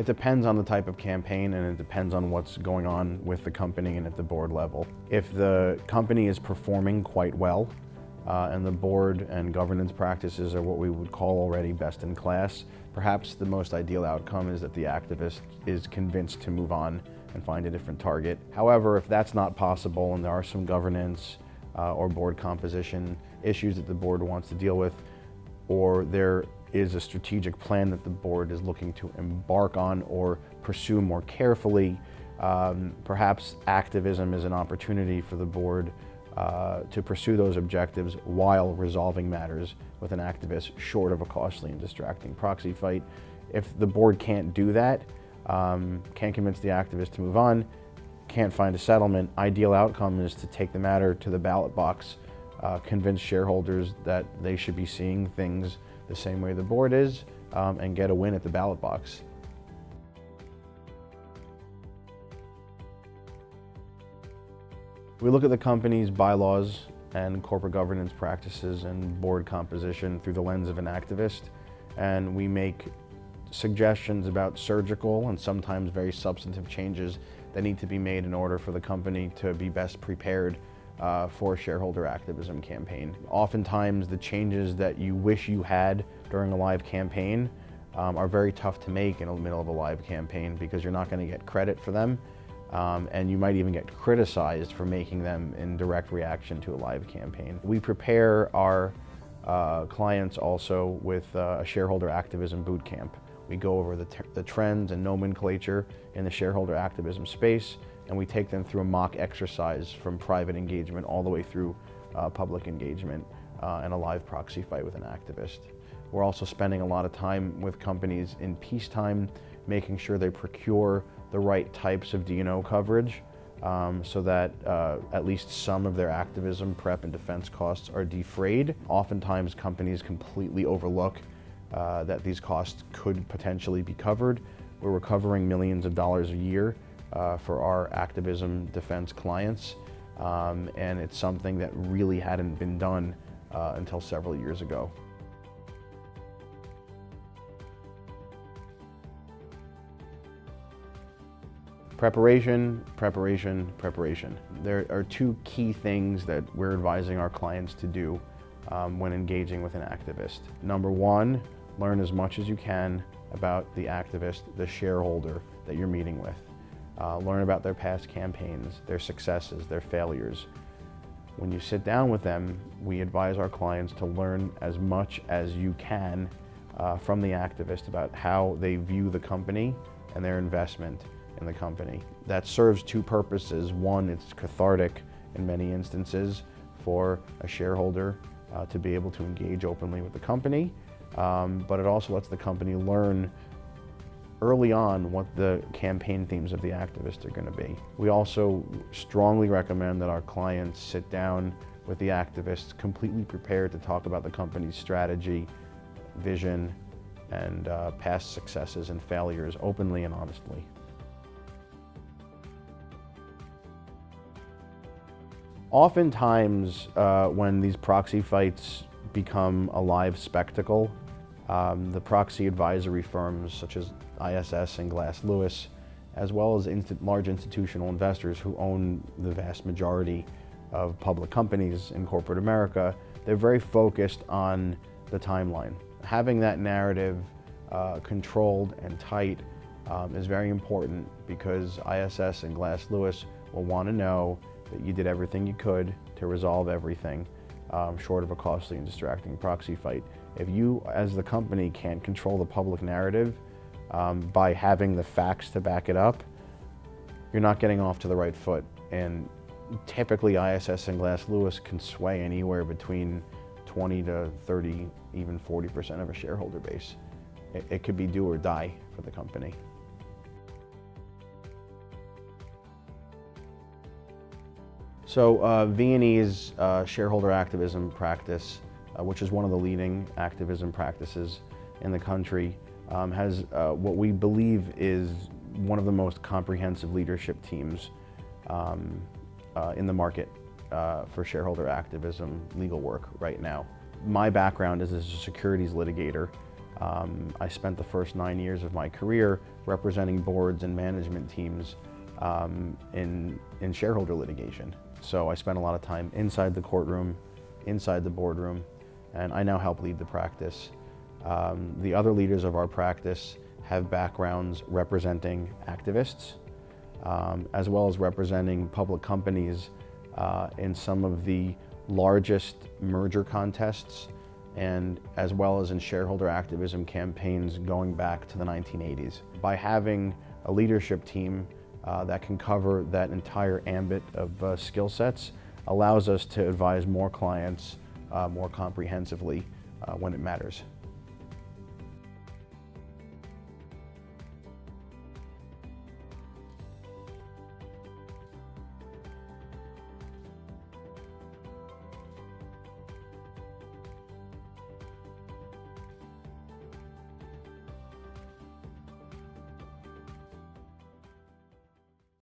It depends on the type of campaign, and it depends on what's going on with the company and at the board level. If the company is performing quite well, and the board and governance practices are what we would call already best in class, perhaps the most ideal outcome is that the activist is convinced to move on and find a different target. However, if that's not possible and there are some governance or board composition issues that the board wants to deal with, or there is a strategic plan that the board is looking to embark on or pursue more carefully, perhaps activism is an opportunity for the board to pursue those objectives while resolving matters with an activist, short of a costly and distracting proxy fight. If the board can't do that, can't convince the activist to move on, can't find a settlement, ideal outcome is to take the matter to the ballot box, convince shareholders that they should be seeing things the same way the board is, and get a win at the ballot box. We look at the company's bylaws and corporate governance practices and board composition through the lens of an activist, and we make suggestions about surgical and sometimes very substantive changes that need to be made in order for the company to be best prepared for a shareholder activism campaign. Oftentimes the changes that you wish you had during a live campaign are very tough to make in the middle of a live campaign because you're not going to get credit for them. And you might even get criticized for making them in direct reaction to a live campaign. We prepare our clients also with a shareholder activism boot camp. We go over the trends and nomenclature in the shareholder activism space, and we take them through a mock exercise from private engagement all the way through public engagement and a live proxy fight with an activist. We're also spending a lot of time with companies in peacetime, making sure they procure the right types of D&O coverage so that at least some of their activism, prep, and defense costs are defrayed. Oftentimes companies completely overlook that these costs could potentially be covered. We're recovering millions of dollars a year for our activism defense clients, and it's something that really hadn't been done until several years ago. Preparation, preparation, preparation. There are two key things that we're advising our clients to do when engaging with an activist. Number one, learn as much as you can about the activist, the shareholder that you're meeting with. Learn about their past campaigns, their successes, their failures. When you sit down with them, we advise our clients to learn as much as you can from the activist about how they view the company and their investment in the company. That serves two purposes. One, it's cathartic in many instances for a shareholder to be able to engage openly with the company, but it also lets the company learn early on what the campaign themes of the activist are going to be. We also strongly recommend that our clients sit down with the activists completely prepared to talk about the company's strategy, vision, and past successes and failures openly and honestly. Oftentimes, when these proxy fights become a live spectacle, the proxy advisory firms such as ISS and Glass Lewis, as well as large institutional investors who own the vast majority of public companies in corporate America, they're very focused on the timeline. Having that narrative controlled and tight is very important because ISS and Glass Lewis will want to know that you did everything you could to resolve everything, short of a costly and distracting proxy fight. If you, as the company, can't control the public narrative by having the facts to back it up, you're not getting off to the right foot. And typically ISS and Glass Lewis can sway anywhere between 20 to 30, even 40% of a shareholder base. It could be do or die for the company. So V&E's shareholder activism practice, which is one of the leading activism practices in the country, has what we believe is one of the most comprehensive leadership teams in the market for shareholder activism legal work right now. My background is as a securities litigator, I spent the first 9 years of my career representing boards and management teams in shareholder litigation. So I spent a lot of time inside the courtroom, inside the boardroom, and I now help lead the practice. The other leaders of our practice have backgrounds representing activists, as well as representing public companies in some of the largest merger contests, and as well as in shareholder activism campaigns going back to the 1980s. By having a leadership team that can cover that entire ambit of skill sets allows us to advise more clients more comprehensively when it matters.